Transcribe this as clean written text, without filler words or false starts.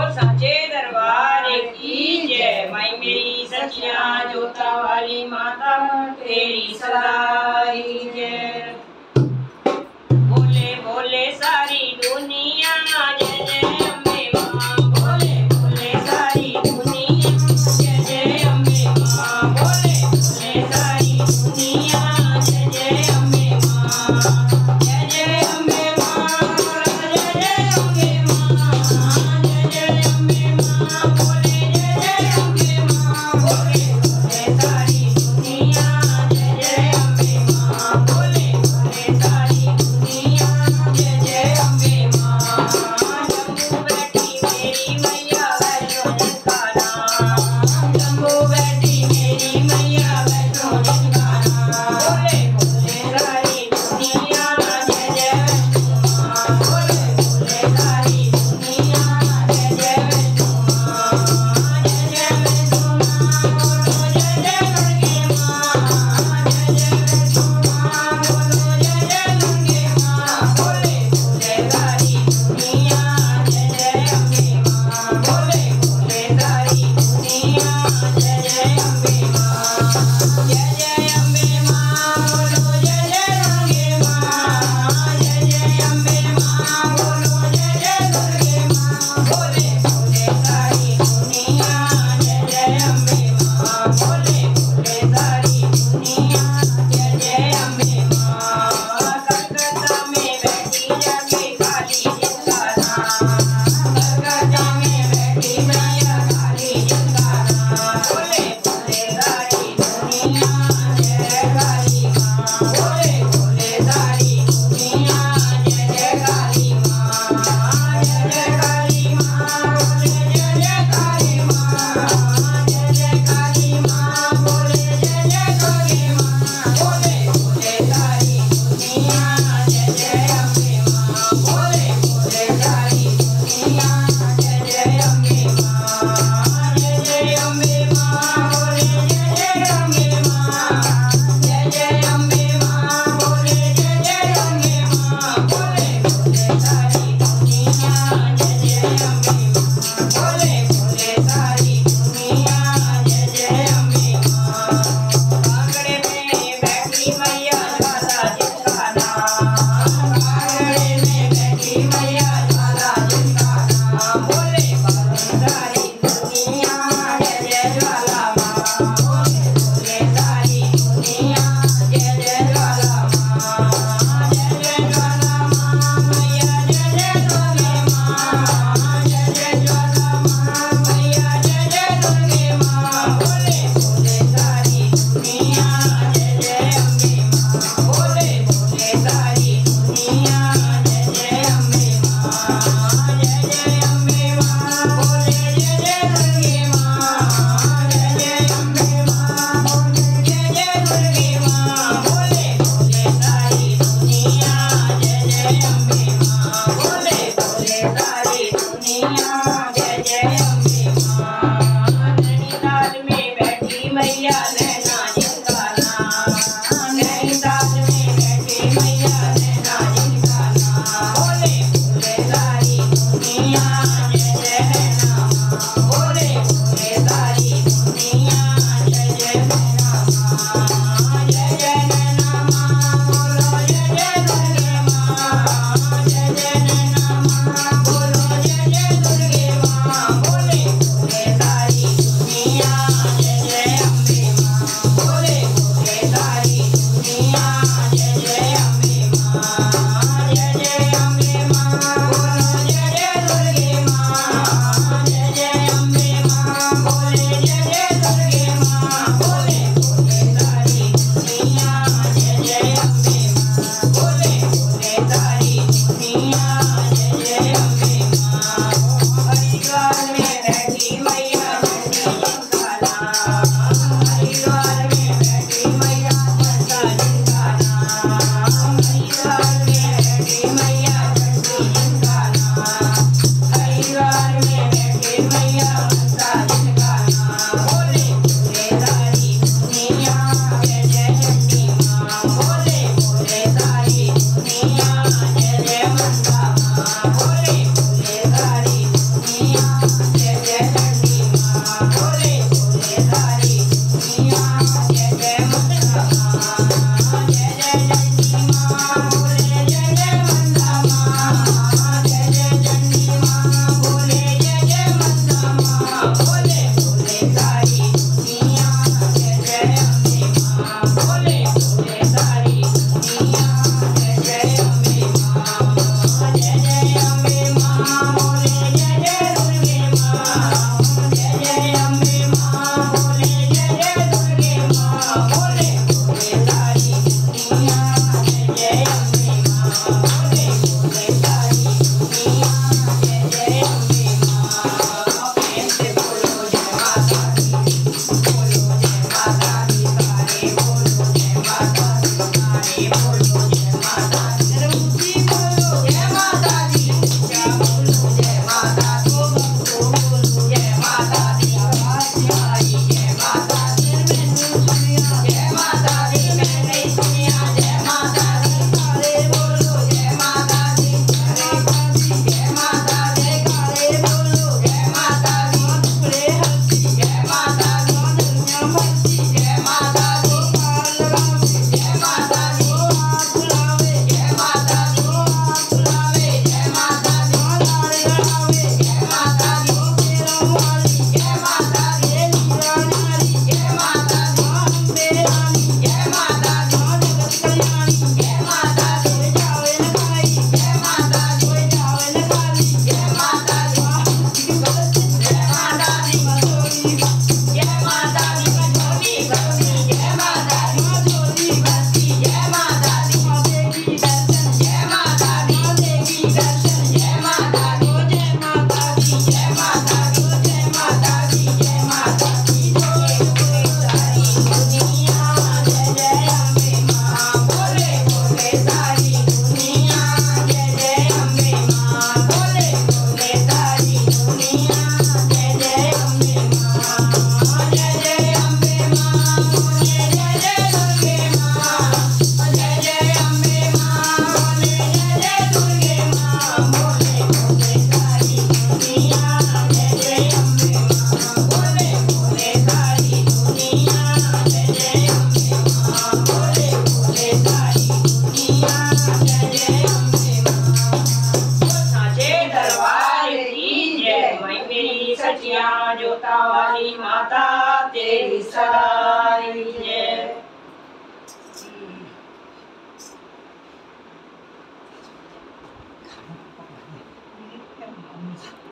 साचे दरबार की जय। माई मेरी सखियां जोता वाली माता तेरी सदा जय। बोले बोले सारी दुनिया जय जय अम्बे मां। बोले बोले सारी दुनिया जय जय अम्बे मां। बोले बोले सारी दुनिया जय जय अम्बे मां। जय जय अम्बे मां। जय जय अम्बे मां। जय जय अम्बे मां। बोले जय जय अम्बे मां। बोले बोले सारी दुनिया जय जय अम्बे मां। बोले बोले सारी दुनिया जय जय अम्बे मां। जम्मू बैठी मेरी मैया वैष्णो जिनका नाम। जम्मू बैठी मेरी मैया वैष्णो जिनका नाम। बोले बोले सारी दुनिया जय जय वैष्णो मां। बोले बोले सारी दुनिया जय जय वैष्णो मां। जय जय वैष्णो मां। बोलो जय जय दुर्गे मां। जय जय वैष्णो मां। बोलो जय जय दुर्गे मां। बोले बोले सारी दुनिया जय जय अम्बे मां। बोले बोले सारी दुनिया जय जय अम्बे मां। जय जय अम्बे मां। बोलो जय जय दुर्गे मां। जय जय अम्बे मां। बोलो जय जय दुर्गे मां। बोले बोले सारी दुनिया जय जय अम्बे मां। बोले बोले सारी दुनिया जय जय अम्बे मां। कलकत्ता में बैठी जाके काली जिनका नाम। कलकत्ता में बैठी मैया काली जिनका नाम। बोले बोले सारी दुनिया जय जय काली मां। बोले बोले सारी दुनिया जय जय काली मां। जय जय काली मां। बोले जय जय काली मां। जय जय काली मां। बोले जय जय दुर्गे मां। बोले बोले सारी दुनिया जय जय अम्बे मां। बोले बोले सारी दुनिया जय जय अम्बे मां। जय जय अम्बे मां। बोले जय जय अम्बे मां। जय जय अम्बे मां। बोले जय जय दुर्गे मां। बोले बोले सारी दुनिया जय जय अम्बे मां। बोले बोले सारी दुनिया जय जय अम्बे मां। कांगड़े में बैठी मैया ज्वाला जिनका नाम। कांगड़े में बैठी मैया ज्वाला जिनका नाम। बोले बावन सारी दुनिया जय जय ज्वाला मां। बोले बोले सारी दुनिया जय जय ज्वाला मां। जय जय ज्वाला मां। मैया जय जय दुर्गे मां। जय जय ज्वाला मां। मैया जय जय दुर्गे मां। बोले बोले सारी दुनिया जय जय अम्बे मां। बोले बोले सारी दुनिया जय जय अम्बे मां। जय जय अम्बे मां। बोले जय जय दुर्गे मां। जय जय अम्बे मां। बोले जय जय दुर्गे मां। बोले बोले सारी दुनिया जय जय अम्बे मां। बोले बोले सारी दुनिया जय जय अम्बे मां। नैनीताल में बैठी मैया नैना जिनका नाम। तेरी सदाई जय।